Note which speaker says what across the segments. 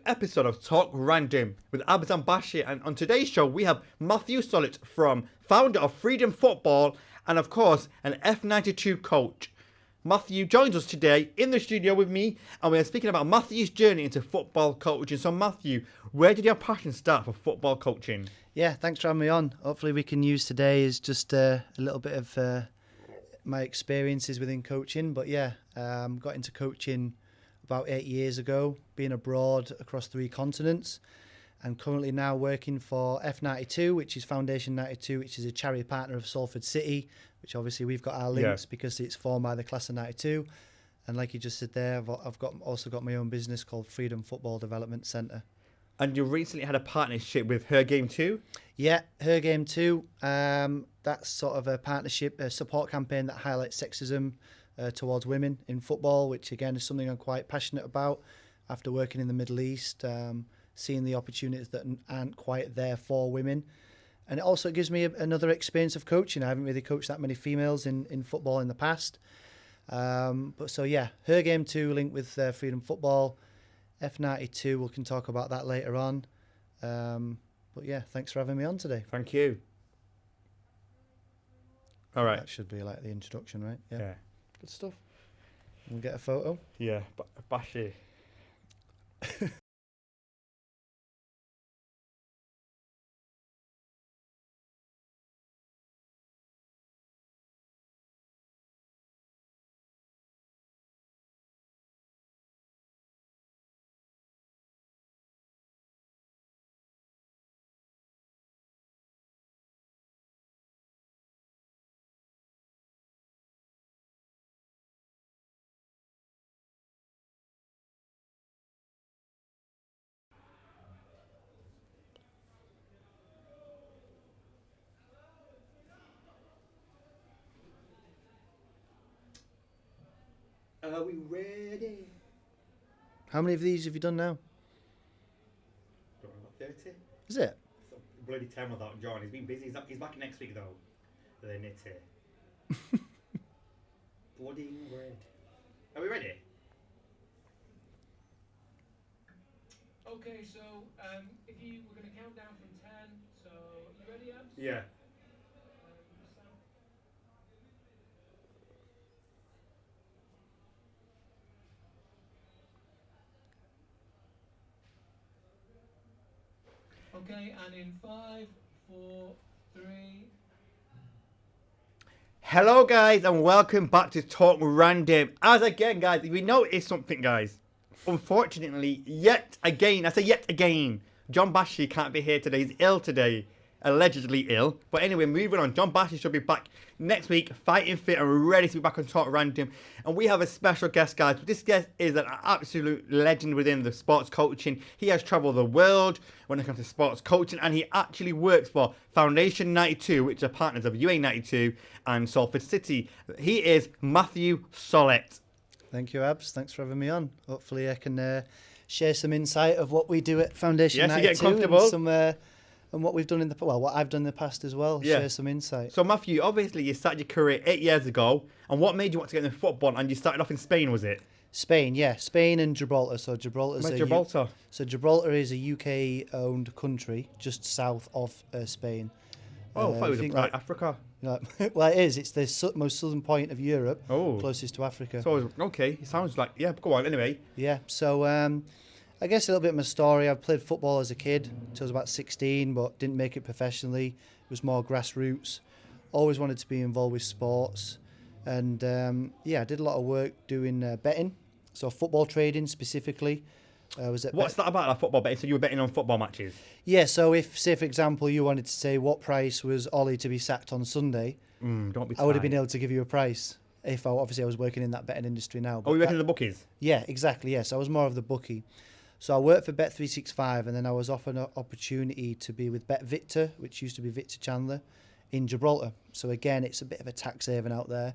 Speaker 1: episode of Talk Random with Abs and Bashi. And on today's show, we have Matthew Sollit, founder of Freedom Football and, of course, an F92 coach. Matthew joins us today in the studio with me, and we are speaking about Matthew's journey into football coaching. So, Matthew, where did your passion start for football coaching?
Speaker 2: Yeah, thanks for having me on. Hopefully we can use today as just a little bit of my experiences within coaching. But yeah, got into coaching about 8 years ago, being abroad across 3 continents, and currently now working for F92, which is Foundation 92, which is a charity partner of Salford City, which obviously we've got our links because it's formed by the class of 92. And like you just said there, I've also got my own business called Freedom Football Development Centre.
Speaker 1: And you recently had a partnership with Her Game 2?
Speaker 2: Yeah, Her Game 2. That's sort of a partnership, a support campaign that highlights sexism towards women in football, which again is something I'm quite passionate about after working in the Middle East, seeing the opportunities that aren't quite there for women. And it also gives me another experience of coaching. I haven't really coached that many females in football in the past. But so yeah, Her Game 2 linked with Freedom Football. F92, we can talk about that later on. But yeah, thanks for having me on today.
Speaker 1: Thank you. All right.
Speaker 2: That should be like the introduction, right?
Speaker 1: Yeah.
Speaker 2: Good stuff. We'll get a photo.
Speaker 1: Yeah, Bashi. Are we ready?
Speaker 2: How many of these have you done now?
Speaker 1: About 30.
Speaker 2: Is it?
Speaker 1: So, bloody 10 without John. He's been busy. He's back next week though. The nitty. Bloody red. Are we ready?
Speaker 3: Okay, so if you we're going to count down from 10. So you ready, Abs?
Speaker 1: Yeah.
Speaker 3: Okay, and in 5, 4, 3.
Speaker 1: Hello guys and welcome back to Talk Random. As again guys, if we notice something guys, unfortunately yet again, John Bashi can't be here today. He's ill today, allegedly ill. But anyway, moving on, John Bashi should be back next week, fighting fit and ready to be back on Talk Random. And we have a special guest guys. This guest is an absolute legend within the sports coaching. He has travelled the world when it comes to sports coaching, and he actually works for Foundation 92, which are partners of UA92 and Salford City. He is Matthew Sollit.
Speaker 2: Thank you, Abs. Thanks for having me on. Hopefully I can share some insight of what we do at Foundation 92
Speaker 1: get comfortable.
Speaker 2: And what we've done in the what I've done in the past as well.
Speaker 1: Yeah.
Speaker 2: Share some insight.
Speaker 1: So Matthew, obviously you started your career 8 years ago, and what made you want to get into football? And you started off in Spain, was it?
Speaker 2: Spain, yeah. Spain and Gibraltar. So Gibraltar is a UK-owned country just south of Spain.
Speaker 1: Oh, I thought it was like Africa.
Speaker 2: You know, well, it is. It's the most southern point of Europe, closest to Africa.
Speaker 1: So, okay, it sounds like, yeah, go on, anyway.
Speaker 2: Yeah, so I guess a little bit of my story. I played football as a kid until I was about 16, but didn't make it professionally. It was more grassroots. Always wanted to be involved with sports. And I did a lot of work doing betting, so football trading specifically.
Speaker 1: What's that about, like football betting? So you were betting on football matches?
Speaker 2: Yeah, so if, say, for example, you wanted to say what price was Ollie to be sacked on Sunday,
Speaker 1: don't be
Speaker 2: I would have been able to give you a price if I was working in that betting industry now.
Speaker 1: Oh, you working in the bookies?
Speaker 2: Yeah, exactly, yes. I was more of the bookie. So I worked for Bet365, and then I was offered an opportunity to be with Bet Victor, which used to be Victor Chandler, in Gibraltar. So again, it's a bit of a tax haven out there.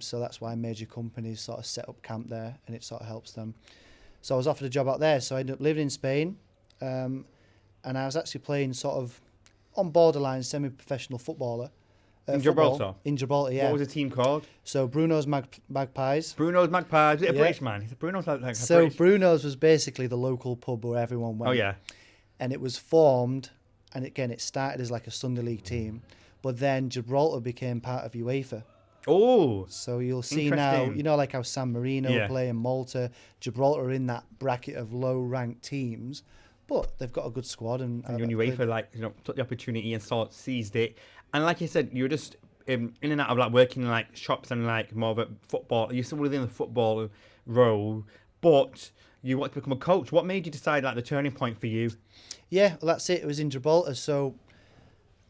Speaker 2: So that's why major companies sort of set up camp there, and it sort of helps them. So I was offered a job out there. So I ended up living in Spain, and I was actually playing sort of on borderline semi-professional footballer
Speaker 1: In
Speaker 2: football.
Speaker 1: Gibraltar?
Speaker 2: In Gibraltar, yeah.
Speaker 1: What was the team called?
Speaker 2: So Bruno's Magpies.
Speaker 1: Bruno's Magpies. Is it a
Speaker 2: Yeah.
Speaker 1: British man? Bruno's like a
Speaker 2: So
Speaker 1: British.
Speaker 2: Bruno's was basically the local pub where everyone went.
Speaker 1: Oh, yeah.
Speaker 2: And it was formed, and again, it started as like a Sunday League team, but then Gibraltar became part of UEFA.
Speaker 1: Oh.
Speaker 2: So you'll see now,
Speaker 1: Interesting.
Speaker 2: you know, like how San Marino
Speaker 1: Yeah.
Speaker 2: play in Malta, Gibraltar are in that bracket of low-ranked teams, but they've got a good squad. And
Speaker 1: And UEFA, like, took the opportunity and seized it. And like you said, you were just in and out of like working in like shops and like more of a football. You're still within the football role, but you want to become a coach. What made you decide like the turning point for you?
Speaker 2: Yeah, well, that's it. It was in Gibraltar. So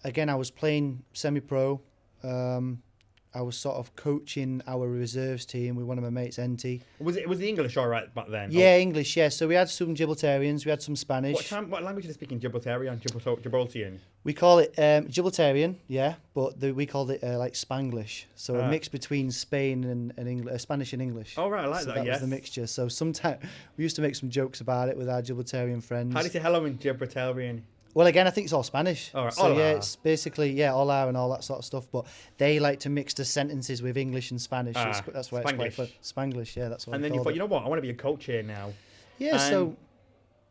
Speaker 2: again, I was playing semi-pro. I was sort of coaching our reserves team with one of my mates, NT.
Speaker 1: Was the English all right back then?
Speaker 2: Yeah, English, yeah. So we had some Gibraltarians, we had some Spanish.
Speaker 1: What language do they speak in Gibraltarian? Gibraltarian?
Speaker 2: We call it Gibraltarian, yeah, but we called it like Spanglish. So a mix between Spain and English, Spanish and English.
Speaker 1: Oh, right, I like
Speaker 2: so
Speaker 1: that,
Speaker 2: that
Speaker 1: yes.
Speaker 2: was the mixture. So sometimes we used to make some jokes about it with our Gibraltarian friends.
Speaker 1: How do you say hello in Gibraltarian?
Speaker 2: Well, again, I think it's all Spanish.
Speaker 1: All right,
Speaker 2: so
Speaker 1: hola.
Speaker 2: yeah, it's basically, yeah, hola and all that sort of stuff. But they like to mix the sentences with English and Spanish. That's why it's quite fun. Spanglish, yeah, that's what
Speaker 1: And
Speaker 2: we
Speaker 1: then you
Speaker 2: called
Speaker 1: thought,
Speaker 2: it.
Speaker 1: you know what, I want to be a coach here now.
Speaker 2: Yeah,
Speaker 1: And
Speaker 2: so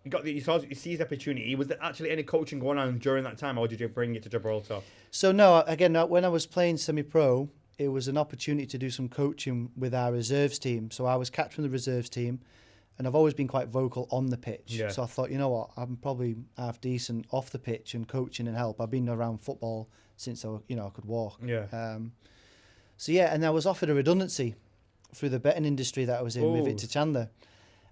Speaker 1: you seized the opportunity. Was there actually any coaching going on during that time, or did you bring it to Gibraltar?
Speaker 2: no, again, when I was playing semi-pro, it was an opportunity to do some coaching with our reserves team. So I was captain of the reserves team, and I've always been quite vocal on the pitch.
Speaker 1: Yeah.
Speaker 2: So I thought, you know what, I'm probably half decent off the pitch and coaching and help. I've been around football since I could walk.
Speaker 1: Yeah.
Speaker 2: So yeah, and I was offered a redundancy through the betting industry that I was in with
Speaker 1: Ooh.
Speaker 2: Victor Chandler.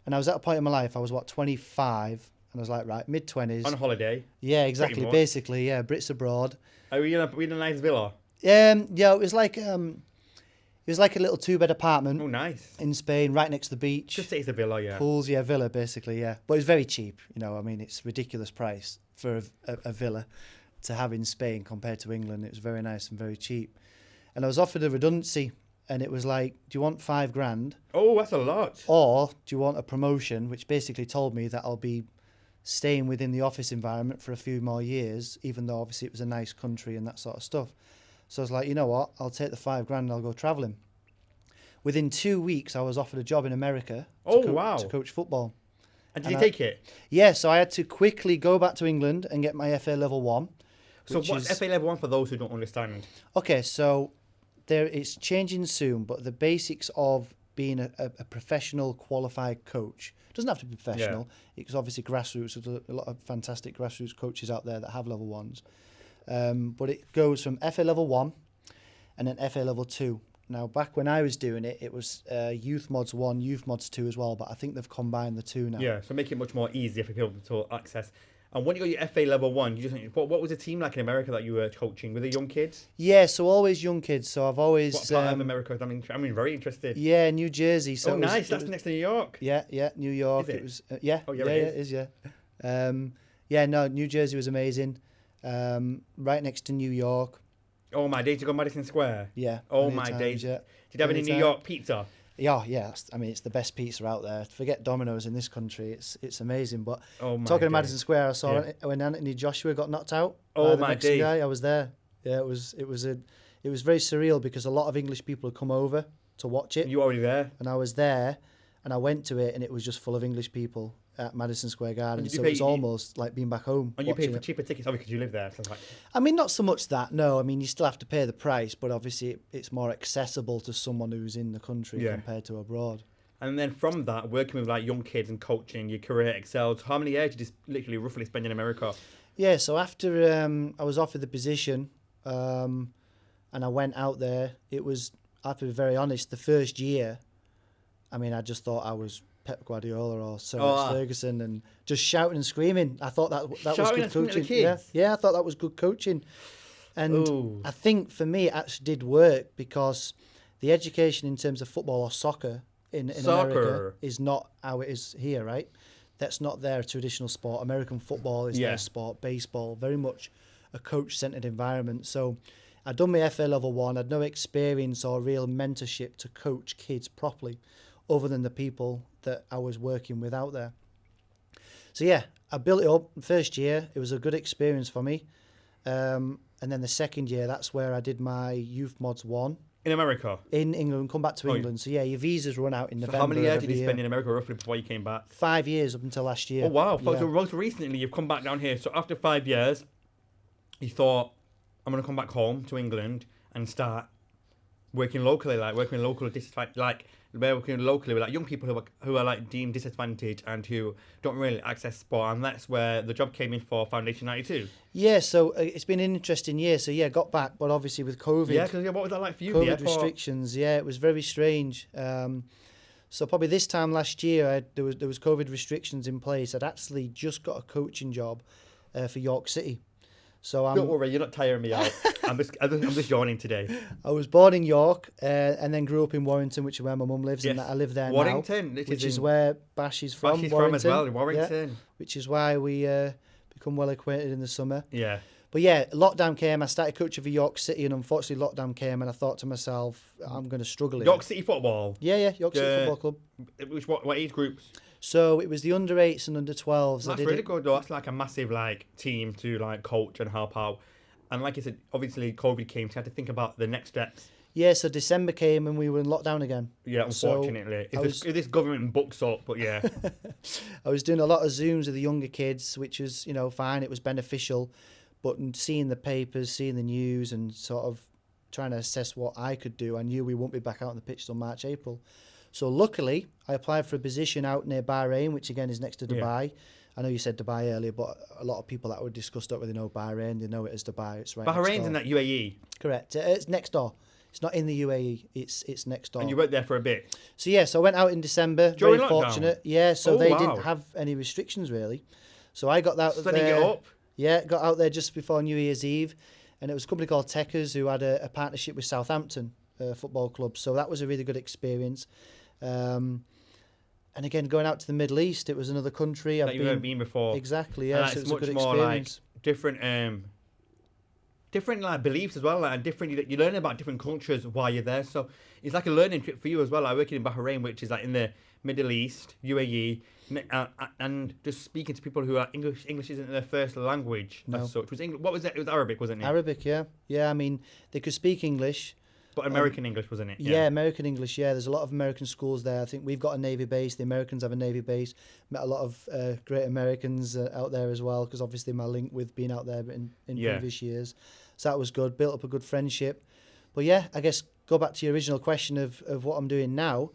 Speaker 2: And I was at a point in my life, I was 25, and I was like, right, mid-20s.
Speaker 1: On holiday.
Speaker 2: Yeah, exactly,
Speaker 1: much.
Speaker 2: basically, yeah, Brits abroad.
Speaker 1: Are we in a nice villa?
Speaker 2: Yeah, it was like a little 2-bed apartment
Speaker 1: Oh, nice.
Speaker 2: in Spain, right next to the beach.
Speaker 1: Just say it's a villa, yeah.
Speaker 2: Pools, yeah, villa basically, yeah. But it's very cheap, I mean, it's a ridiculous price for a villa to have in Spain compared to England. It was very nice and very cheap. And I was offered a redundancy, and it was like, do you want $5,000?
Speaker 1: Oh, that's a lot.
Speaker 2: Or do you want a promotion, which basically told me that I'll be staying within the office environment for a few more years, even though obviously it was a nice country and that sort of stuff. So I was like, you know what, I'll take the $5,000 and I'll go travelling. Within 2 weeks, I was offered a job in America to coach football.
Speaker 1: And did you take it?
Speaker 2: Yeah, so I had to quickly go back to England and get my FA Level 1.
Speaker 1: So what's FA Level 1 for those who don't understand?
Speaker 2: Okay, so it's changing soon, but the basics of being a professional qualified coach doesn't have to be professional. It's obviously grassroots. There's a lot of fantastic grassroots coaches out there that have level 1s. But it goes from FA Level 1 and then FA Level 2. Now, back when I was doing it, it was Youth Mods 1, Youth Mods 2 as well, but I think they've combined the two now.
Speaker 1: Yeah, so make it much more easier for people to access. And when you got your FA Level 1, what was the team like in America that you were coaching? Were they young kids?
Speaker 2: Yeah, so always young kids. So I've always...
Speaker 1: What part of America? I mean, very interested.
Speaker 2: Yeah, New Jersey. So
Speaker 1: nice. That's next to New York.
Speaker 2: Yeah, New York.
Speaker 1: Is it?
Speaker 2: It was yeah.
Speaker 1: Oh, yeah,
Speaker 2: yeah,
Speaker 1: it
Speaker 2: it is. Yeah. No, New Jersey was amazing. Right next to New York.
Speaker 1: Oh my days, you go Madison Square.
Speaker 2: Yeah.
Speaker 1: Oh
Speaker 2: many
Speaker 1: my
Speaker 2: times,
Speaker 1: days.
Speaker 2: Yeah.
Speaker 1: Did you have any New York pizza?
Speaker 2: Yeah. It's the best pizza out there. Forget Domino's in this country. It's amazing. But
Speaker 1: Oh my
Speaker 2: talking of
Speaker 1: days.
Speaker 2: Madison Square, I saw when Anthony Joshua got knocked out.
Speaker 1: Oh
Speaker 2: by the
Speaker 1: my
Speaker 2: Mexican
Speaker 1: days.
Speaker 2: guy. I was there. Yeah, it was very surreal because a lot of English people had come over to watch it.
Speaker 1: You were already there?
Speaker 2: And I was there, and I went to it, and it was just full of English people at Madison Square Garden.
Speaker 1: did you
Speaker 2: So
Speaker 1: pay-
Speaker 2: it was almost like being back home.
Speaker 1: And you paid
Speaker 2: watching
Speaker 1: for
Speaker 2: it.
Speaker 1: cheaper tickets, obviously, because you live there. So it's like,
Speaker 2: I mean, not so much that, no. I mean, you still have to pay the price, but obviously it's more accessible to someone who's in the country
Speaker 1: Yeah.
Speaker 2: compared to abroad.
Speaker 1: and then from that, working with like young kids and coaching, your career excelled. How many years did you literally roughly spend in America?
Speaker 2: Yeah, so after I was offered the position and I went out there, it was, I have to be very honest, the first year, I mean, I just thought I was Pep Guardiola or Sir Alex Ferguson and just shouting and screaming. I thought that was
Speaker 1: Shouting
Speaker 2: good
Speaker 1: and screaming at the
Speaker 2: coaching.
Speaker 1: kids?
Speaker 2: Yeah, I thought that was good coaching. And
Speaker 1: Ooh.
Speaker 2: I think for me, it actually did work because the education in terms of football or soccer in America
Speaker 1: Soccer.
Speaker 2: is not how it is here, right? That's not their traditional sport. American football is
Speaker 1: Yeah.
Speaker 2: their sport, baseball, very much a coach-centered environment. So I'd done my FA Level 1. I'd no experience or real mentorship to coach kids properly other than the people that I was working with out there. So yeah, I built it up first year. It was a good experience for me. And then the second year, that's where I did my Youth Mods 1
Speaker 1: In America.
Speaker 2: in England, come back to
Speaker 1: Oh,
Speaker 2: England. So yeah, your visas run out in
Speaker 1: So
Speaker 2: November.
Speaker 1: how many years
Speaker 2: of
Speaker 1: did
Speaker 2: every
Speaker 1: you spend
Speaker 2: year.
Speaker 1: in America roughly before you came back?
Speaker 2: 5 years up until last year.
Speaker 1: Oh wow!
Speaker 2: Yeah.
Speaker 1: So most recently you've come back down here. So after 5 years, you thought, I'm gonna come back home to England and start working locally, like working with local disadvantaged, like working locally with like young people who are like deemed disadvantaged and who don't really access sport, and that's where the job came in for Foundation 92.
Speaker 2: Yeah, so it's been an interesting year. So yeah, got back, but obviously with COVID.
Speaker 1: Yeah, because what was that like for you?
Speaker 2: COVID
Speaker 1: the airport?
Speaker 2: restrictions, yeah, it was very strange. So probably this time last year, there was COVID restrictions in place. I'd actually just got a coaching job for York City. So
Speaker 1: Don't worry, you're not tiring me out. I'm just yawning today.
Speaker 2: I was born in York and then grew up in Warrington, which is where my mum lives, and
Speaker 1: Yes.
Speaker 2: I live there
Speaker 1: Warrington,
Speaker 2: now,
Speaker 1: which
Speaker 2: which
Speaker 1: is
Speaker 2: is
Speaker 1: in-
Speaker 2: where Bashi's from.
Speaker 1: Bashi's
Speaker 2: Warrington,
Speaker 1: from as well,
Speaker 2: yeah,
Speaker 1: Warrington.
Speaker 2: which is why we become well acquainted in the summer.
Speaker 1: Yeah.
Speaker 2: But yeah, lockdown came. I started coaching for York City, and unfortunately, lockdown came, and I thought to myself, I'm going to struggle here.
Speaker 1: York City football.
Speaker 2: Yeah, York City
Speaker 1: Yeah.
Speaker 2: Football Club.
Speaker 1: What age groups?
Speaker 2: So it was the under 8s and under 12s.
Speaker 1: That's really good though. That's like a massive like team to like coach and help out. And like you said, obviously COVID came, so you had to think about the next steps.
Speaker 2: Yeah, so December came and we were in lockdown again.
Speaker 1: Yeah,
Speaker 2: So
Speaker 1: unfortunately.
Speaker 2: I was-
Speaker 1: If this government books up, but yeah.
Speaker 2: I was doing a lot of Zooms with the younger kids, which was, fine. It was beneficial. But seeing the papers, seeing the news and sort of trying to assess what I could do, I knew we won't be back out on the pitch till March, April. So luckily, I applied for a position out near Bahrain, which again is next to
Speaker 1: Yeah.
Speaker 2: Dubai. I know you said Dubai earlier, but a lot of people that would discuss don't really know Bahrain. They know it as Dubai. It's right next
Speaker 1: Bahrain's
Speaker 2: door.
Speaker 1: in that UAE.
Speaker 2: Correct. It's next door. It's not in the UAE. It's next door.
Speaker 1: And you worked there for a bit.
Speaker 2: So yeah, so I went out in December.
Speaker 1: During
Speaker 2: very
Speaker 1: lockdown?
Speaker 2: fortunate. Yeah, so
Speaker 1: Oh,
Speaker 2: they
Speaker 1: wow.
Speaker 2: didn't have any restrictions really. So I got out
Speaker 1: Setting
Speaker 2: there.
Speaker 1: it up.
Speaker 2: Yeah, got out there just before New Year's Eve, and it was a company called Techers who had a partnership with Southampton Football Club. So that was a really good experience. And again, going out to the Middle East, it was another country
Speaker 1: That you've never been before.
Speaker 2: Exactly,
Speaker 1: And
Speaker 2: yeah. So
Speaker 1: it's
Speaker 2: it was a
Speaker 1: much
Speaker 2: good
Speaker 1: more
Speaker 2: experience.
Speaker 1: like different like beliefs as well, like, and different. You learn about different cultures while you're there. So it's like a learning trip for you as well. Like working in Bahrain, which is like in the Middle East, UAE, and just speaking to people who are English. English isn't their first language
Speaker 2: No.
Speaker 1: as such. What was it? It was Arabic, wasn't it?
Speaker 2: Arabic, yeah. Yeah, I mean, they could speak English.
Speaker 1: But American English, wasn't it?
Speaker 2: Yeah, American English, yeah. There's a lot of American schools there. I think we've got a Navy base. The Americans have a Navy base. Met a lot of great Americans out there as well, because obviously my link with being out there in
Speaker 1: Yeah.
Speaker 2: previous years. So that was good. Built up a good friendship. But yeah, I guess go back to your original question of what I'm doing now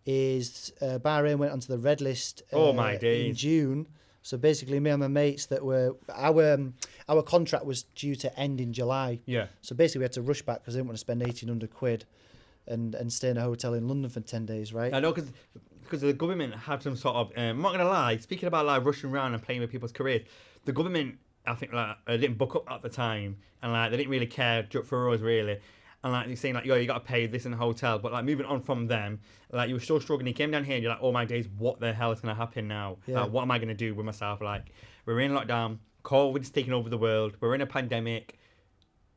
Speaker 2: is Bahrain went onto the red list
Speaker 1: Oh, my
Speaker 2: in
Speaker 1: days.
Speaker 2: June. So basically me and my mates that were... Our contract was due to end in July.
Speaker 1: Yeah.
Speaker 2: So basically we had to rush back because I didn't want to spend 1,800 quid and stay in a hotel in London for 10 days, right?
Speaker 1: I know because the government had some sort of. I'm not gonna lie. Speaking about like rushing around and playing with people's careers, the government I think like didn't book up at the time, and like they didn't really care for us really. And like they're saying like, yo, you got to pay this in the hotel. But like moving on from them, like you were still struggling. You came down here and you're like, oh my days, what the hell is gonna happen now?
Speaker 2: Yeah.
Speaker 1: Like, what am I gonna do with myself? Like we're in lockdown. COVID's taking over the world. We're in a pandemic.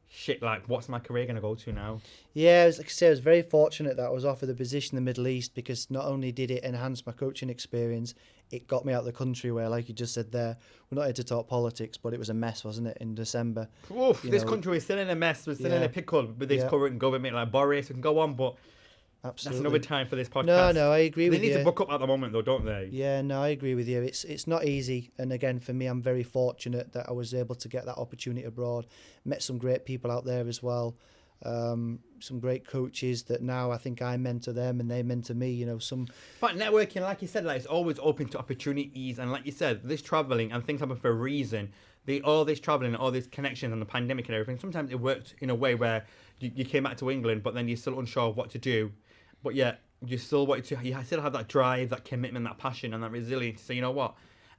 Speaker 1: Shit, like what's my career gonna go to now?
Speaker 2: Yeah, like I say, I was very fortunate that I was offered the position in the Middle East because not only did it enhance my coaching experience, it got me out of the country where, like you just said there, we're not here to talk politics, but it was a mess, wasn't it, in December?
Speaker 1: Oof,
Speaker 2: You
Speaker 1: this
Speaker 2: know,
Speaker 1: country is still in a mess. We're still in
Speaker 2: yeah.
Speaker 1: a pickle with this
Speaker 2: Yeah.
Speaker 1: current government, like Boris. We can go on, but
Speaker 2: Absolutely.
Speaker 1: that's another time for this podcast.
Speaker 2: No, I agree
Speaker 1: They
Speaker 2: with
Speaker 1: need
Speaker 2: you.
Speaker 1: to book up at the moment, though, don't they?
Speaker 2: Yeah, no, I agree with you. It's not easy, and again, for me, I'm very fortunate that I was able to get that opportunity abroad. Met some great people out there as well. Some great coaches that now I think I mentor them and they mentor me. You know, some
Speaker 1: But networking, like you said, like it's always open to opportunities, and like you said, this traveling and things happen for a reason. All this traveling, all these connections, and the pandemic and everything. Sometimes it worked in a way where you came back to England, but then you're still unsure of what to do. But yeah, you still wanted to. You still have that drive, that commitment, that passion, and that resilience to say, you know what,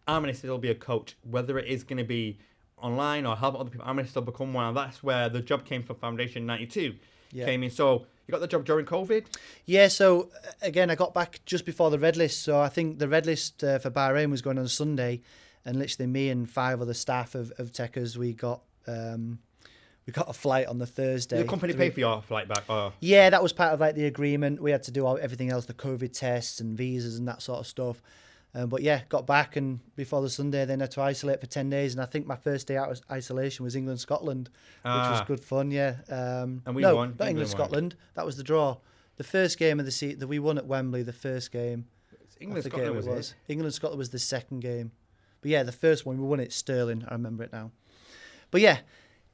Speaker 1: I'm gonna still be a coach, whether it is gonna be online or help other people. I'm gonna still become one, and that's where the job came for Foundation 92 came in. So you got the job during COVID.
Speaker 2: Yeah, so again, I got back just before the red list. So I think the red list for Bahrain was going on Sunday, and literally me and 5 other staff of Techers, we got a flight on the Thursday.
Speaker 1: Did the company pay for your flight back? Or?
Speaker 2: Yeah, that was part of like the agreement. We had to do everything else, the COVID tests and visas and that sort of stuff. But yeah, got back, and before the Sunday, then had to isolate for 10 days. And I think my first day out of isolation was England-Scotland, which was good fun, yeah.
Speaker 1: And we
Speaker 2: no,
Speaker 1: won.
Speaker 2: not England-Scotland. That was the draw. The first game of the season, that we won at Wembley, the first game.
Speaker 1: England-Scotland was it?
Speaker 2: England-Scotland was the second game. But yeah, the first one, we won it Sterling. I remember it now. But yeah,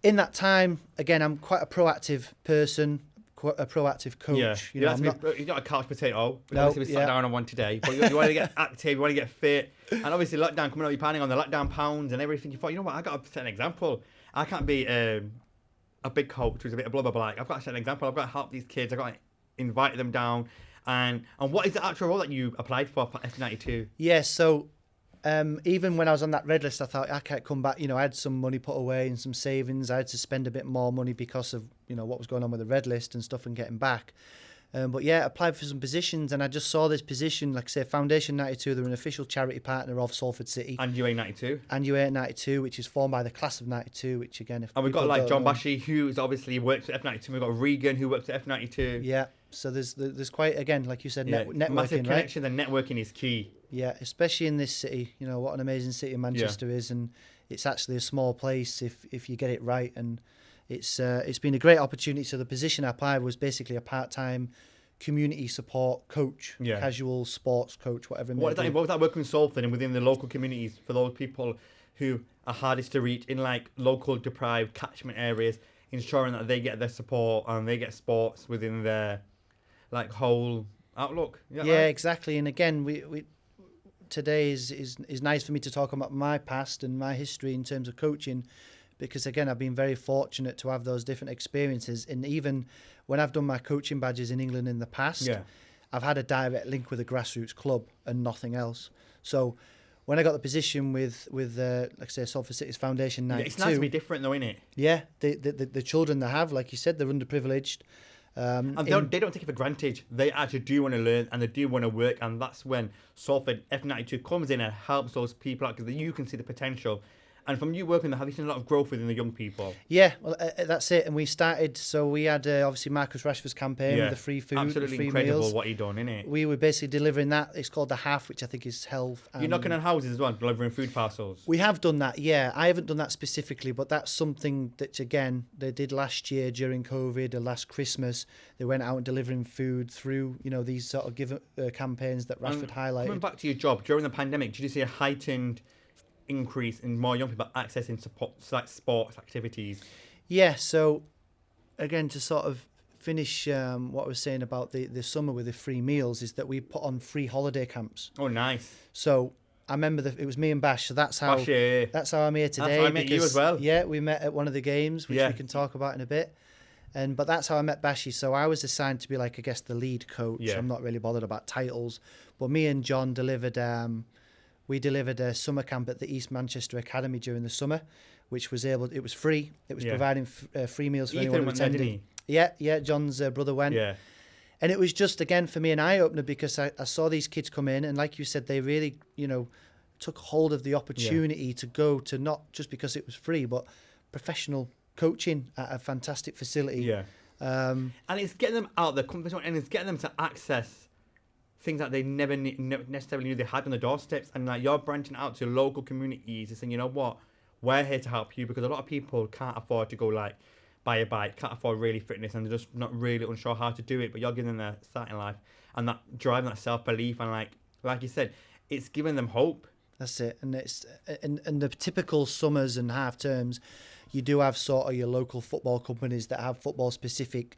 Speaker 2: in that time, again, I'm quite a proactive person, quite a proactive coach.
Speaker 1: Yeah.
Speaker 2: You know,
Speaker 1: You're not a couch potato.
Speaker 2: No,
Speaker 1: Obviously, we sat down on one today. But you want to get active, you want to get fit. And obviously, lockdown coming up, you're planning on the lockdown pounds and everything. You thought, you know what, I got to set an example. I can't be a big coach who's a bit of blah, blah, blah. I've got to set an example. I've got to help these kids. I've got to invite them down. And what is the actual role that you applied for F92?
Speaker 2: Yeah, so even when I was on that red list, I thought I can't come back. You know, I had some money put away and some savings. I had to spend a bit more money because of, you know, what was going on with the red list and stuff and getting back. But yeah, applied for some positions, and I just saw this position, like I say, Foundation 92, they're an official charity partner of Salford City.
Speaker 1: And UA 92.
Speaker 2: And UA 92, which is formed by the class of 92, which again...
Speaker 1: And we've got like John Bashi, who's obviously works at F92. We've got Regan, who works at F92.
Speaker 2: Yeah, so there's quite, again, like you said, networking,
Speaker 1: massive
Speaker 2: right?
Speaker 1: connection, and networking is key.
Speaker 2: Yeah, especially in this city. You know, what an amazing city Manchester is, and it's actually a small place if you get it right. And it's been a great opportunity. So the position I applied was basically a part-time community support coach, casual sports coach, whatever.
Speaker 1: What does that working with Salford and within the local communities for those people who are hardest to reach in like local deprived catchment areas, ensuring that they get their support and they get sports within their like whole outlook?
Speaker 2: Yeah, right? Exactly. And again, we today is nice for me to talk about my past and my history in terms of coaching, because again, I've been very fortunate to have those different experiences. And even when I've done my coaching badges in England in the past, I've had a direct link with a grassroots club and nothing else. So when I got the position with like I say, Salford City's Foundation 92,
Speaker 1: it's nice to be different though, isn't it?
Speaker 2: Yeah, the children they have, like you said, they're underprivileged.
Speaker 1: And they don't take it for granted. They actually do want to learn and they do want to work, and that's when Salford F92 comes in and helps those people out, because you can see the potential. And from you working there, have you seen a lot of growth within the young people? Yeah,
Speaker 2: well, that's it. And we started, so we had obviously Marcus Rashford's campaign with the free food,
Speaker 1: absolutely
Speaker 2: free
Speaker 1: incredible
Speaker 2: meals.
Speaker 1: What he done, isn't it?
Speaker 2: We were basically delivering that. It's called the Half, which I think is health.
Speaker 1: You're knocking on houses as well, delivering food parcels.
Speaker 2: We have done that, yeah. I haven't done that specifically, but that's something that, again, they did last year during COVID or last Christmas. They went out and delivering food through, you know, these sort of campaigns that Rashford highlighted.
Speaker 1: Coming back to your job, during the pandemic, did you see a heightened increase in more young people accessing support, like sports activities?
Speaker 2: Yeah, so again, to sort of finish what I was saying about the summer with the free meals, is that we put on free holiday camps.
Speaker 1: Oh, nice.
Speaker 2: So I remember that it was me and Bash, so that's how I'm here today.
Speaker 1: That's how I met you as well.
Speaker 2: Yeah, we met at one of the games, which we can talk about in a bit. But that's how I met Bashi. So I was assigned to be, like, I guess, the lead coach. Yeah. I'm not really bothered about titles, but me and John delivered a summer camp at the East Manchester Academy during the summer, which was it was free. It was providing free meals for anyone who attended. Yeah, John's brother went.
Speaker 1: Yeah.
Speaker 2: And it was just, again, for me, an eye-opener, because I saw these kids come in, and like you said, they really, you know, took hold of the opportunity to go to, not just because it was free, but professional coaching at a fantastic facility.
Speaker 1: Yeah. And it's getting them out of their comfort zone, and it's getting them to access things that they never necessarily knew they had on the doorsteps. And like, you're branching out to local communities and saying, you know what, we're here to help you, because a lot of people can't afford to go like buy a bike, can't afford really fitness, and they're just not really unsure how to do it. But you're giving them their start in life, and that driving that self-belief, and like you said, it's giving them hope.
Speaker 2: That's it. And it's and the typical summers and half terms, you do have sort of your local football companies that have football specific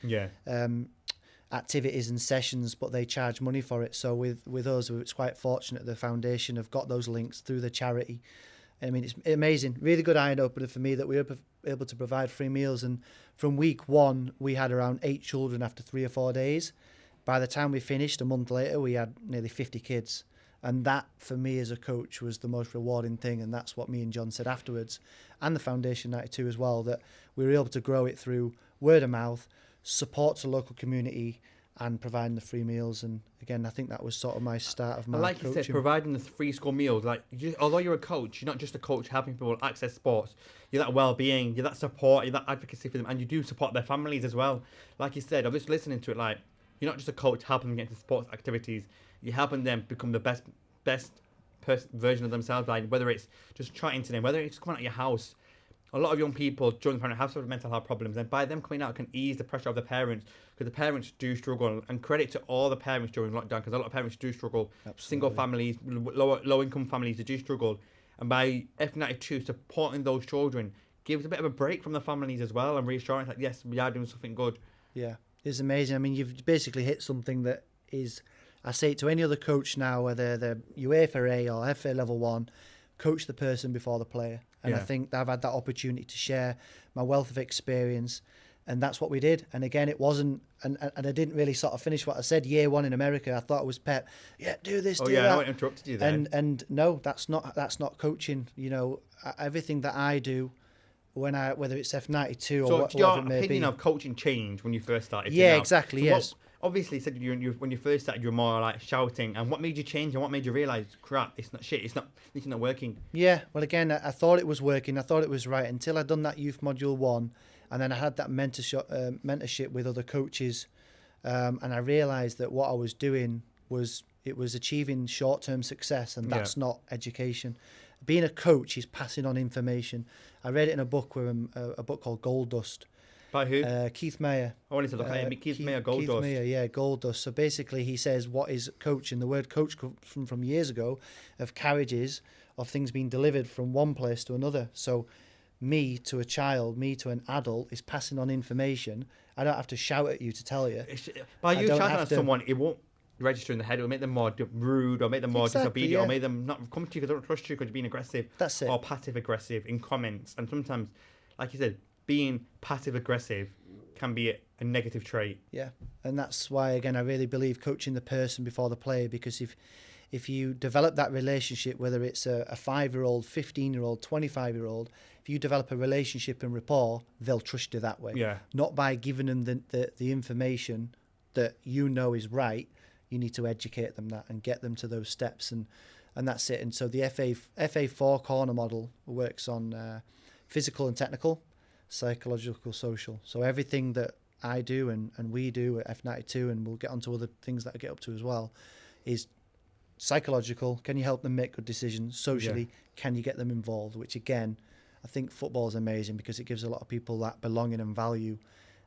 Speaker 2: activities and sessions, but they charge money for it. So with us, it's quite fortunate the foundation have got those links through the charity. I mean, it's amazing, really good eye opener for me that we were able to provide free meals. And from week one, we had around 8 children after 3 or 4 days. By the time we finished a month later, we had nearly 50 kids. And that, for me as a coach, was the most rewarding thing. And that's what me and John said afterwards, and the Foundation 92 as well, that we were able to grow it through word of mouth, support to local community, and providing the free meals. And again, I think that was sort of my start of my
Speaker 1: like
Speaker 2: coaching.
Speaker 1: You said, providing the free school meals. Like, although you're a coach, you're not just a coach helping people access sports. You're that well-being, you're that support, you're that advocacy for them, and you do support their families as well. Like you said, I was just listening to it, like, you're not just a coach helping them get into sports activities, you're helping them become the best version of themselves, like whether it's just chatting to them, whether it's coming out of your house. A lot of young people during the pandemic have sort of mental health problems, and by them coming out, it can ease the pressure of the parents, because the parents do struggle. And credit to all the parents during lockdown, because a lot of parents do struggle.
Speaker 2: Absolutely.
Speaker 1: Single families, low income families, they do struggle. And by F92 supporting those children gives a bit of a break from the families as well, and reassurance that yes, we are doing something good.
Speaker 2: Yeah, it's amazing. I mean, you've basically hit something that is, I say it to any other coach now, whether they're UEFA A or FA Level 1, coach the person before the player. And I think I've had that opportunity to share my wealth of experience, and that's what we did. And again, it wasn't, and I didn't really sort of finish what I said. Year one in America, I thought it was Pep. Yeah, do this, do that.
Speaker 1: I interrupted you there.
Speaker 2: And no, that's not coaching. You know, everything that I do, whether it's F92 or whatever it may be.
Speaker 1: So your opinion of coaching changed when you first started?
Speaker 2: Yeah, exactly. So yes.
Speaker 1: Obviously, you said when you first started, you were more like shouting. And what made you change? And what made you realise, crap, it's not shit. It's not working.
Speaker 2: Yeah. Well, again, I thought it was working. I thought it was right until I'd done that youth module 1, and then I had that mentorship with other coaches, and I realised that what I was doing was achieving short-term success, and that's not education. Being a coach is passing on information. I read it in a book a book called Gold Dust.
Speaker 1: By who?
Speaker 2: Keith Mayer.
Speaker 1: I wanted to look at it. Keith Mayer, Gold Dust.
Speaker 2: Keith Mayer, yeah, Gold Dust. So basically he says, what is coaching? The word coach comes from years ago, of carriages, of things being delivered from one place to another. So me to a child, me to an adult is passing on information. I don't have to shout at you to tell you.
Speaker 1: By you shouting at someone, it won't register in the head. It will make them more rude, or make them more disobedient, or make them not come to you because they don't trust you because you're being aggressive.
Speaker 2: That's it.
Speaker 1: Or passive aggressive in comments. And sometimes, like you said, being passive aggressive can be a negative trait.
Speaker 2: Yeah, and that's why, again, I really believe coaching the person before the player, because if you develop that relationship, whether it's a 5-year-old, 15-year-old, 25-year-old, if you develop a relationship and rapport, they'll trust you that way.
Speaker 1: Yeah.
Speaker 2: Not by giving them the information that you know is right. You need to educate them that and get them to those steps, and that's it. And so the FA 4 corner model works on physical and technical, psychological, social. So everything that I do and we do at F92, and we'll get onto other things that I get up to as well, is psychological. Can you help them make good decisions? Socially, can you get them involved? Which again, I think football is amazing because it gives a lot of people that belonging and value,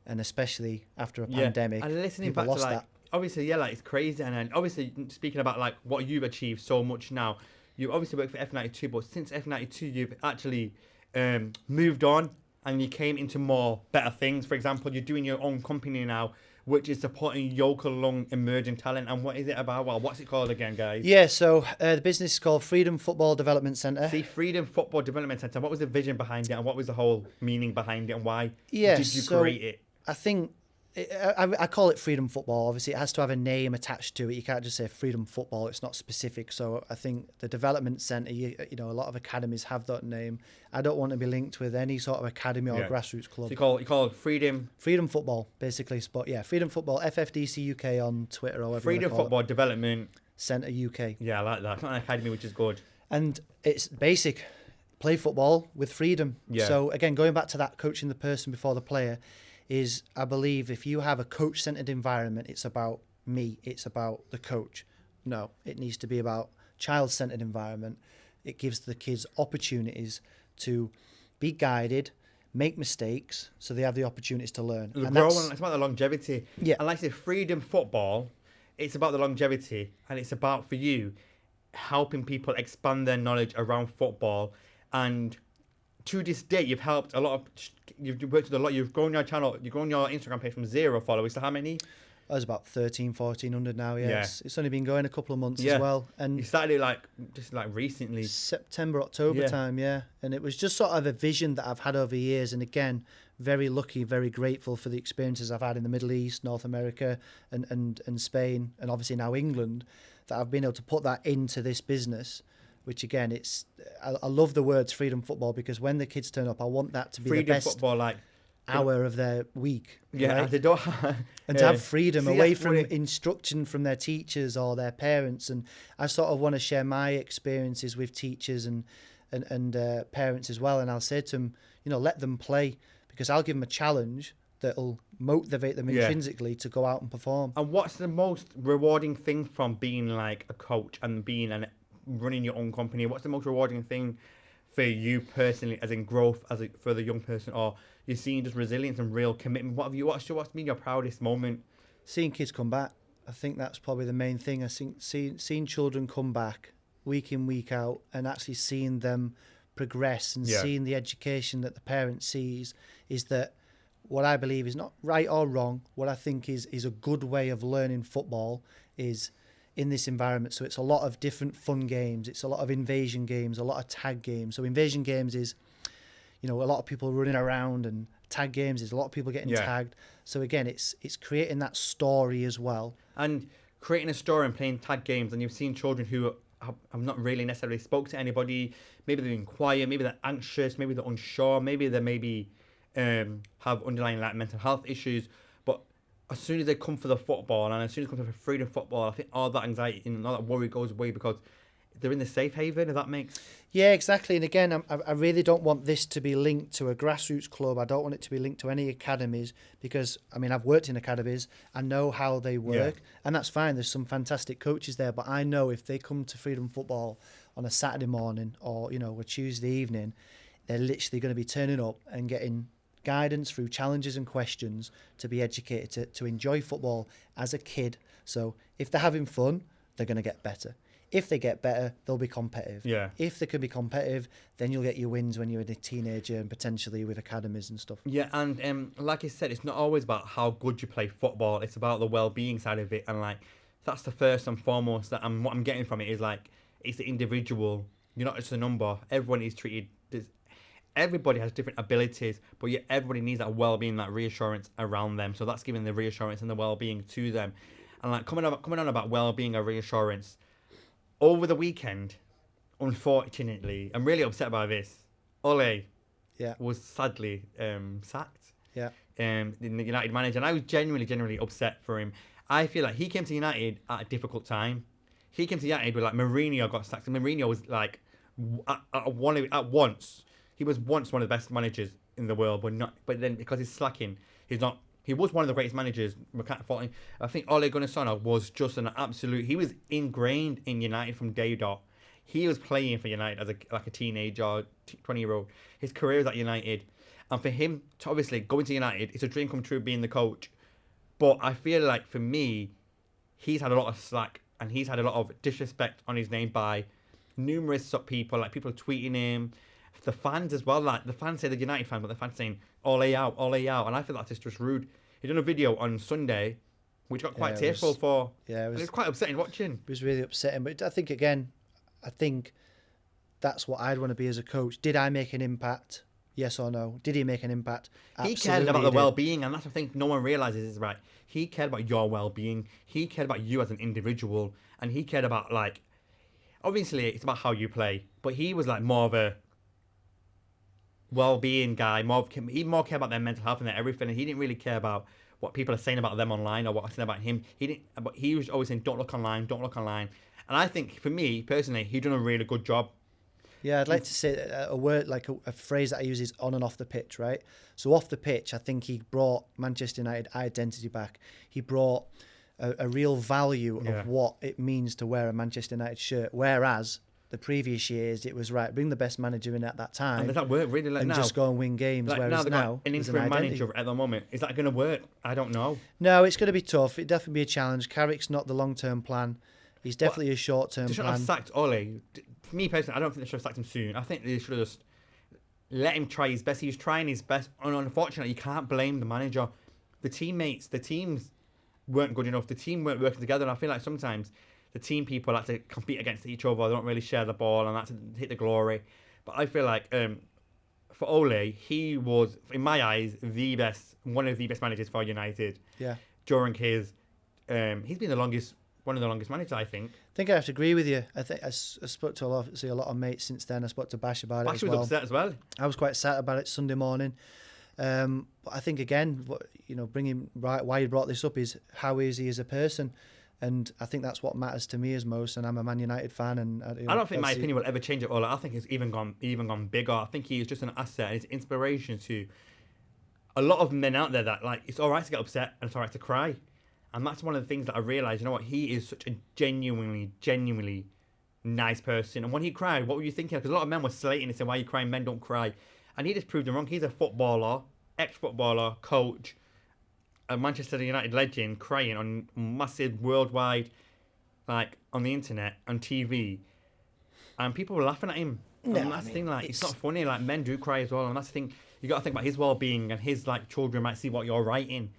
Speaker 2: and especially after a pandemic,
Speaker 1: and listening
Speaker 2: people
Speaker 1: back to
Speaker 2: lost
Speaker 1: like
Speaker 2: that.
Speaker 1: Obviously, like it's crazy, and then obviously speaking about like what you've achieved so much now, you obviously work for F92, but since F92 you've actually moved on and you came into more better things. For example, you're doing your own company now, which is supporting yoke-along emerging talent. And what is it about? Well, what's it called again, guys?
Speaker 2: Yeah, so the business is called Freedom Football Development Centre.
Speaker 1: See, Freedom Football Development Centre. What was the vision behind it, and what was the whole meaning behind it, and why did you create it?
Speaker 2: I think I call it Freedom Football. Obviously, it has to have a name attached to it. You can't just say Freedom Football. It's not specific. So I think the development centre, you know, a lot of academies have that name. I don't want to be linked with any sort of academy or grassroots club.
Speaker 1: So you call it Freedom
Speaker 2: Football, basically. But yeah, Freedom Football, FFDCUK on Twitter or whatever.
Speaker 1: Freedom Football Development
Speaker 2: Centre UK.
Speaker 1: Yeah, I like that. It's not an academy, which is good.
Speaker 2: And it's basic. Play football with freedom.
Speaker 1: Yeah.
Speaker 2: So again, going back to that coaching the person before the player, is I believe if you have a coach-centered environment, it's about me, it's about the coach. No, it needs to be about child-centered environment. It gives the kids opportunities to be guided, make mistakes, so they have the opportunities to learn.
Speaker 1: And it's about the longevity.
Speaker 2: Yeah.
Speaker 1: And like I said, Freedom Football, it's about the longevity, and it's about, for you, helping people expand their knowledge around football. And to this day, you've helped a lot of, you've worked with a lot, you've grown your channel, you've grown your Instagram page from 0 followers to how many?
Speaker 2: There's about 1,400 now, yeah. It's only been going a couple of months as well. And
Speaker 1: you started it just recently.
Speaker 2: September, October time, yeah. And it was just sort of a vision that I've had over years. And again, very lucky, very grateful for the experiences I've had in the Middle East, North America and Spain, and obviously now England, that I've been able to put that into this business. Which again, I love the words Freedom Football, because when the kids turn up, I want that to be the best
Speaker 1: football,
Speaker 2: hour of their week.
Speaker 1: Yeah,
Speaker 2: right?
Speaker 1: they don't
Speaker 2: and to have freedom away from instruction from their teachers or their parents. And I sort of want to share my experiences with teachers and parents as well. And I'll say to them, let them play, because I'll give them a challenge that'll motivate them intrinsically to go out and perform.
Speaker 1: And what's the most rewarding thing from being like a coach and being running your own company? What's the most rewarding thing for you personally, as in growth, for the young person, or you're seeing just resilience and real commitment? What's been your proudest moment?
Speaker 2: Seeing kids come back. I think that's probably the main thing. I think seeing children come back week in, week out, and actually seeing them progress and seeing the education that the parent sees is that what I believe is not right or wrong. What I think is a good way of learning football is in this environment. So it's a lot of different fun games. It's a lot of invasion games, a lot of tag games. So invasion games is, a lot of people running around, and tag games is a lot of people getting tagged. So again, it's creating that story as well.
Speaker 1: And creating a story and playing tag games, and you've seen children who have not really necessarily spoke to anybody. Maybe they're being quiet, maybe they're anxious, maybe they're unsure, maybe they have underlying like mental health issues. But as soon as they come for the football, and as soon as they come for freedom football, I think all that anxiety and all that worry goes away, because they're in the safe haven, if that makes...
Speaker 2: Yeah, exactly. And again, I really don't want this to be linked to a grassroots club. I don't want it to be linked to any academies, because, I've worked in academies. I know how they work, and that's fine. There's some fantastic coaches there, but I know if they come to freedom football on a Saturday morning or, a Tuesday evening, they're literally going to be turning up and getting guidance through challenges and questions to be educated, to enjoy football as a kid. So if they're having fun, they're going to get better. If they get better, they'll be competitive.
Speaker 1: Yeah.
Speaker 2: If they can be competitive, then you'll get your wins when you're a teenager and potentially with academies and stuff.
Speaker 1: Yeah, and like I said, it's not always about how good you play football. It's about the well-being side of it, and like that's the first and foremost that what I'm getting from it is like it's the individual. You're not just a number. Everyone is treated. Everybody has different abilities, but yet everybody needs that well-being, that reassurance around them. So that's giving the reassurance and the well-being to them. And like coming on about well-being or reassurance. Over the weekend, unfortunately, I'm really upset by this. Ole was sadly sacked.
Speaker 2: Yeah.
Speaker 1: The United manager, and I was genuinely upset for him. I feel like he came to United at a difficult time. He came to United with like Mourinho got sacked. And Mourinho was like at once. He was once one of the best managers in the world, but then because he's slacking, he's not. He was one of the greatest managers. We can't fault him. I think Ole Gunnar Solskjaer was just an absolute... He was ingrained in United from day dot. He was playing for United as a teenager, 20-year-old. His career was at United. And for him to obviously go into United, it's a dream come true being the coach. But I feel like for me, he's had a lot of slack, and he's had a lot of disrespect on his name by numerous people, like people tweeting him. The fans as well, like the fans say the United fans, but the fans saying Ole out, and I feel that's just rude. He done a video on Sunday, which got quite tearful for. Yeah, it was quite upsetting watching.
Speaker 2: It was really upsetting, but I think that's what I'd want to be as a coach. Did I make an impact? Yes or no? Did he make an impact? Absolutely,
Speaker 1: he cared about the well-being, and that's the thing no one realizes is right. He cared about your well-being. He cared about you as an individual, and he cared about like. Obviously, it's about how you play, but he was like more of a well-being guy. He more cared about their mental health and their everything, and he didn't really care about what people are saying about them online or what are saying about him. But he was always saying, "Don't look online, don't look online." And I think for me personally, he done a really good job.
Speaker 2: Yeah, I'd like to say a word like a phrase that I use is on and off the pitch, right? So off the pitch, I think he brought Manchester United identity back. He brought a real value of what it means to wear a Manchester United shirt, whereas the previous years, it was right. Bring the best manager in at that time,
Speaker 1: and does that work really? Like
Speaker 2: and
Speaker 1: now,
Speaker 2: just go and win games.
Speaker 1: Like
Speaker 2: whereas now,
Speaker 1: an interim manager at the moment, is that going to work? I don't know.
Speaker 2: No, it's going to be tough. It definitely be a challenge. Carrick's not the long-term plan. He's definitely a short-term plan.
Speaker 1: They should have sacked Ole. For me personally, I don't think they should have sacked him soon. I think they should have just let him try his best. He was trying his best, and unfortunately, you can't blame the manager. The teams weren't good enough. The team weren't working together, and I feel like sometimes the team people like to compete against each other. They don't really share the ball and like to hit the glory. But I feel like for Ole, he was, in my eyes, one of the best managers for United.
Speaker 2: Yeah.
Speaker 1: During his, he's been one of the longest managers, I think.
Speaker 2: I think I have to agree with you. I think I spoke to a lot of mates since then. I spoke to Bashi about it as well.
Speaker 1: Bashi was upset as well.
Speaker 2: I was quite sad about it Sunday morning. But I think again, why he brought this up is how is he as a person. And I think that's what matters to me as most. And I'm a Man United fan. And
Speaker 1: I don't think my opinion will ever change at all. I think it's even gone bigger. I think he is just an asset. And it's inspiration to a lot of men out there that like it's all right to get upset and it's all right to cry. And that's one of the things that I realised. You know what? He is such a genuinely nice person. And when he cried, what were you thinking? Because a lot of men were slating and saying, why are you crying? Men don't cry. And he just proved them wrong. He's a footballer, ex-footballer, coach, a Manchester United legend, crying on massive worldwide, like on the internet, on TV. And people were laughing at him.
Speaker 2: No,
Speaker 1: And that's the thing, like, it's not funny. Like, men do cry as well. And that's the thing. You got to think about his well-being, and his, like, children might see what you're writing.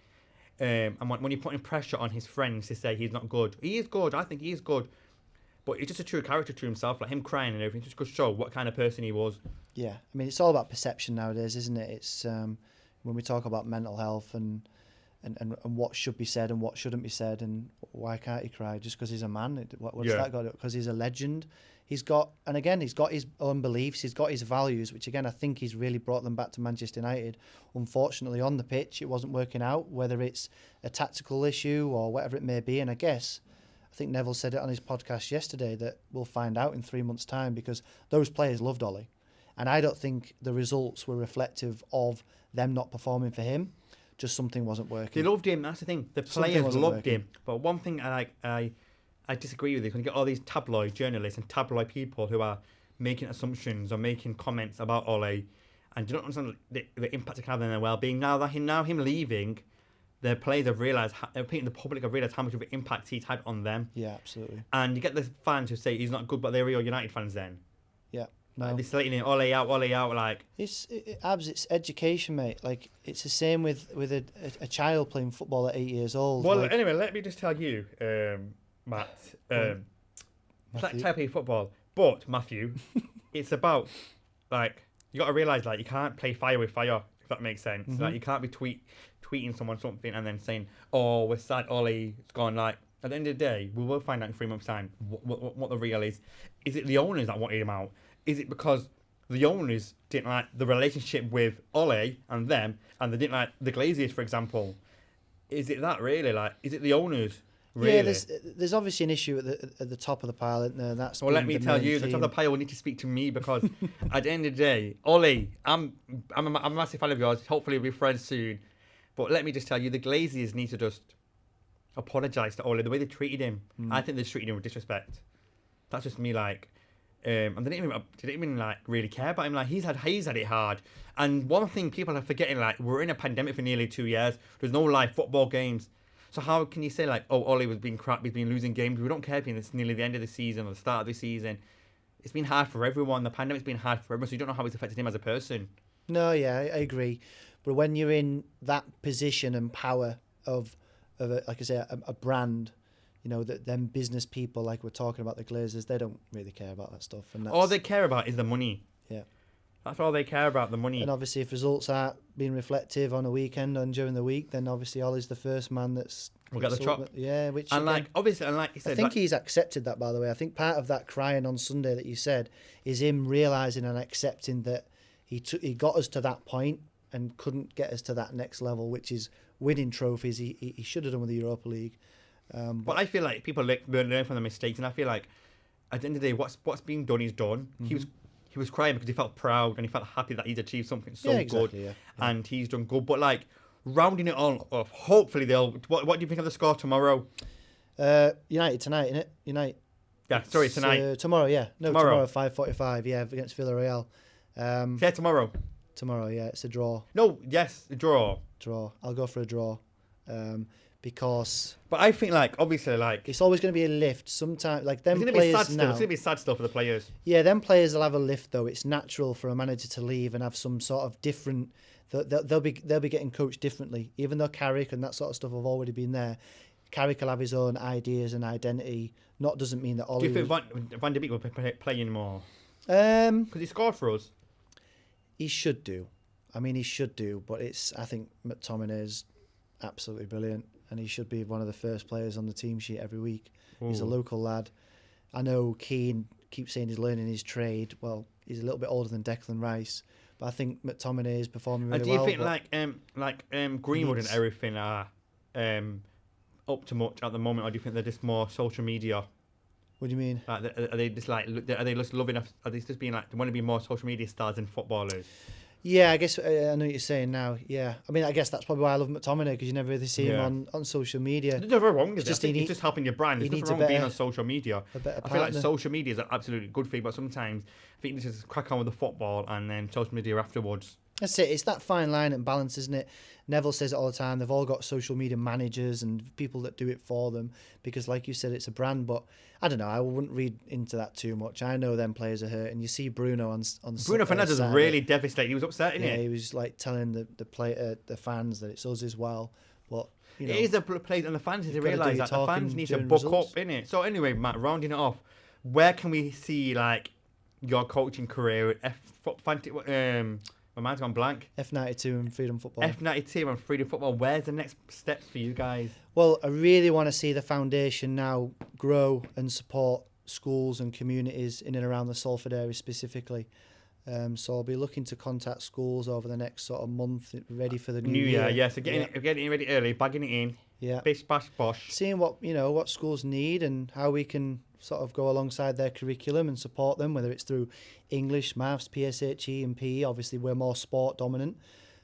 Speaker 1: And when you're putting pressure on his friends to say he's not good, he is good. I think he is good. But he's just a true character to himself, like him crying and everything, just goes to show what kind of person he was.
Speaker 2: Yeah, I mean, it's all about perception nowadays, isn't it? It's when we talk about mental health and what should be said and what shouldn't be said, and why can't he cry just because he's a man? What's that got? Because he's a legend. He's got his own beliefs, he's got his values, which again I think he's really brought them back to Manchester United. Unfortunately, on the pitch, it wasn't working out, whether it's a tactical issue or whatever it may be. And I think Neville said it on his podcast yesterday that we'll find out in 3 months' time, because those players loved Ollie. And I don't think the results were reflective of them not performing for him. Just something wasn't working.
Speaker 1: They loved him, that's the thing. The players loved him. But one thing I disagree with this, when you get all these tabloid journalists and tabloid people who are making assumptions or making comments about Ole, and you don't understand the impact it can have on their well-being. Now him leaving, the players have realised, the public have realised how much of an impact he's had on them.
Speaker 2: Yeah, absolutely.
Speaker 1: And you get the fans who say he's not good, but they're real United fans then.
Speaker 2: Yeah.
Speaker 1: No. Like, they're slating him, Ole out, like...
Speaker 2: It's education, mate. Like, it's the same with a child playing football at 8 years old.
Speaker 1: Well,
Speaker 2: like,
Speaker 1: anyway, let me just tell you, Matt, it's like type of football, but Matthew, it's about, like, you got to realise, like, you can't play fire with fire, if that makes sense.
Speaker 2: Mm-hmm.
Speaker 1: Like, you can't be tweeting someone something and then saying, oh, we're sad, Ollie, it's gone. Like, at the end of the day, we will find out in 3 months' time what the real is. Is it the owners that wanted him out? Is it because the owners didn't like the relationship with Ole and them, and they didn't like the Glaziers, for example? Is it that really? Like, is it the owners? Really?
Speaker 2: Yeah, there's obviously an issue at the top of the pile, isn't there? That's
Speaker 1: well, let me tell you, the top of the pile will need to speak to me, because at the end of the day, Ole, I'm a massive fan of yours. Hopefully we'll be friends soon. But let me just tell you, the Glaziers need to just apologise to Ole. The way they treated him, I think they treated him with disrespect. That's just me, like... and they didn't even like really care about him. Like, he's had it hard. And one thing people are forgetting, like, we're in a pandemic for nearly 2 years. There's no live football games. So how can you say, like, oh, Ollie was being crap, he's been losing games? We don't care if it's nearly the end of the season or the start of the season. It's been hard for everyone. The pandemic's been hard for everyone, so you don't know how it's affected him as a person.
Speaker 2: No, yeah, I agree. But when you're in that position and power of like I say, a brand, you know, that them business people, like we're talking about the Glazers, they don't really care about that stuff. And
Speaker 1: all they care about is the money.
Speaker 2: Yeah.
Speaker 1: That's all they care about, the money.
Speaker 2: And obviously, if results aren't being reflective on a weekend and during the week, then obviously Ollie's the first man that's...
Speaker 1: We'll get the chop.
Speaker 2: Yeah, which...
Speaker 1: And,
Speaker 2: again,
Speaker 1: like, obviously, and like you said...
Speaker 2: I think he's accepted that, by the way. I think part of that crying on Sunday that you said is him realising and accepting that he got us to that point and couldn't get us to that next level, which is winning trophies. He should have done with the Europa League.
Speaker 1: But I feel like people learn from the mistakes, and I feel like at the end of the day, what's being done is done. Mm-hmm. He was crying because he felt proud and he felt happy that he'd achieved something so good, and he's done good. But like rounding it all off, hopefully they'll. What do you think of the score tomorrow?
Speaker 2: United tonight, innit? United.
Speaker 1: Yeah, sorry, tonight.
Speaker 2: Tomorrow, yeah. No, tomorrow 5:45. Yeah, against Villarreal.
Speaker 1: Yeah, tomorrow.
Speaker 2: Tomorrow, yeah, it's a draw.
Speaker 1: No, yes, a draw.
Speaker 2: Draw. I'll go for a draw. Because...
Speaker 1: But I think, like, obviously, like...
Speaker 2: It's always going to be a lift. Sometimes, like, them players now... It's
Speaker 1: going to be sad still for the players.
Speaker 2: Yeah, them players will have a lift, though. It's natural for a manager to leave and have some sort of different... They'll be getting coached differently. Even though Carrick and that sort of stuff have already been there, Carrick will have his own ideas and identity. Not doesn't mean that Ollie...
Speaker 1: Do you think Van de Beek will be playing more?
Speaker 2: Because
Speaker 1: he scored for us.
Speaker 2: He should do. I mean, he should do, but I think McTominay is absolutely brilliant, and he should be one of the first players on the team sheet every week. Ooh. He's a local lad. I know Keane keeps saying he's learning his trade. Well, he's a little bit older than Declan Rice, but I think McTominay is performing really well.
Speaker 1: And do you think Greenwood and everything are up to much at the moment, or do you think they're just more social media?
Speaker 2: What do you mean?
Speaker 1: Like, are they just loving? Are they just being like, they want to be more social media stars than footballers?
Speaker 2: Yeah, I guess I know what you're saying now. Yeah, I mean, I guess that's probably why I love McTominay, because you never really see him on social media.
Speaker 1: There's nothing wrong with it. I
Speaker 2: just
Speaker 1: think it's just helping your brand. There's nothing wrong with being on social media.
Speaker 2: A better
Speaker 1: I feel like
Speaker 2: partner.
Speaker 1: social media is an absolutely good thing, but sometimes I think you just crack on with the football and then social media afterwards.
Speaker 2: That's it. It's that fine line and balance, isn't it? Neville says it all the time. They've all got social media managers and people that do it for them because, like you said, it's a brand. But I don't know. I wouldn't read into that too much. I know them players are hurt, and you see Bruno on
Speaker 1: Bruno Fernandes was really devastated. He was upset, isn't
Speaker 2: he was like telling the fans that it's us as well. But you know,
Speaker 1: it is the players and the fans need to realise that the fans need to buck up, innit? So anyway, Matt, rounding it off, where can we see like your coaching career at my mind's gone blank.
Speaker 2: F92 and Freedom Football.
Speaker 1: F92 and Freedom Football. Where's the next steps for you guys?
Speaker 2: Well, I really want to see the foundation now grow and support schools and communities in and around the Salford area specifically. So I'll be looking to contact schools over the next sort of month, ready for the new year.
Speaker 1: Yeah. So getting it ready early, bagging it in.
Speaker 2: Yeah.
Speaker 1: Bish, bash, bosh.
Speaker 2: Seeing what schools need and how we can sort of go alongside their curriculum and support them, whether it's through English, maths, PSHE and PE. Obviously, we're more sport dominant,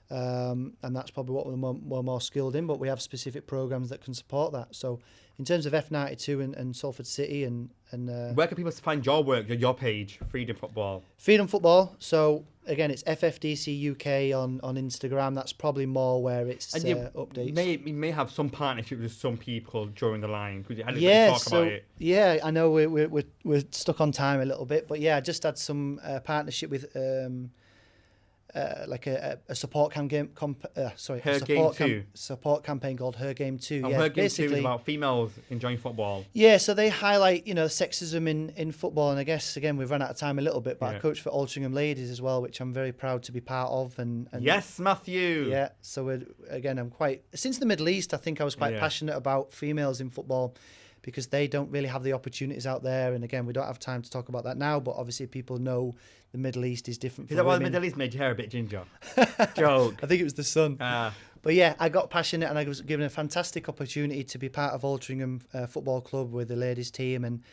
Speaker 2: and that's probably what we're more skilled in, but we have specific programs that can support that. So in terms of F92 and Salford City and
Speaker 1: where can people find your work, your page, Freedom Football?
Speaker 2: Freedom Football. So again, it's FFDCUK on Instagram. That's probably more where it's updates.
Speaker 1: You may have some partnership with some people during the line. Could you talk about it?
Speaker 2: Yeah, I know we're stuck on time a little bit, but yeah, I just had some partnership with like a support campaign. Support campaign called Her Game 2.
Speaker 1: And Her Game 2 is about females enjoying football.
Speaker 2: Yeah, so they highlight sexism in football, and I guess again we've run out of time a little bit, but I coach for Altrincham Ladies as well, which I'm very proud to be part of. And
Speaker 1: yes, Matthew.
Speaker 2: Yeah, so I'm quite since the Middle East. I think I was quite passionate about females in football, because they don't really have the opportunities out there. And again, we don't have time to talk about that now, but obviously people know the Middle East is different.
Speaker 1: Is that why the Middle East made your hair a bit ginger? Joke.
Speaker 2: I think it was the sun. But yeah, I got passionate and I was given a fantastic opportunity to be part of Altrincham Football Club with the ladies team. And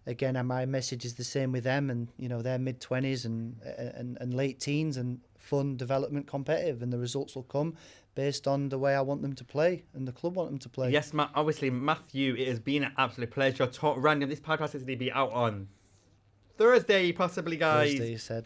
Speaker 2: again, my message is the same with them. And, they're mid-20s and late teens and fun, development, competitive. And the results will come based on the way I want them to play and the club want them to play.
Speaker 1: Yes, obviously, Matthew, it has been an absolute pleasure. Talk Random. This podcast is going to be out on Thursday, possibly, guys.
Speaker 2: Thursday, you said.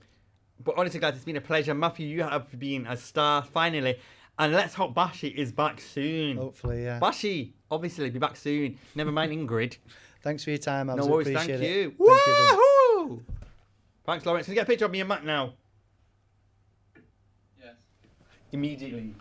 Speaker 1: But honestly, guys, it's been a pleasure. Matthew, you have been a star, finally. And let's hope Bashi is back soon.
Speaker 2: Hopefully, yeah.
Speaker 1: Bashi, obviously, be back soon. Never mind Ingrid.
Speaker 2: Thanks for your time. I
Speaker 1: no worries,
Speaker 2: appreciate
Speaker 1: thank you.
Speaker 2: It. Woohoo!
Speaker 1: You, thanks, Lawrence. Can you get a picture of me and Matt now?
Speaker 3: Yes.
Speaker 1: Immediately.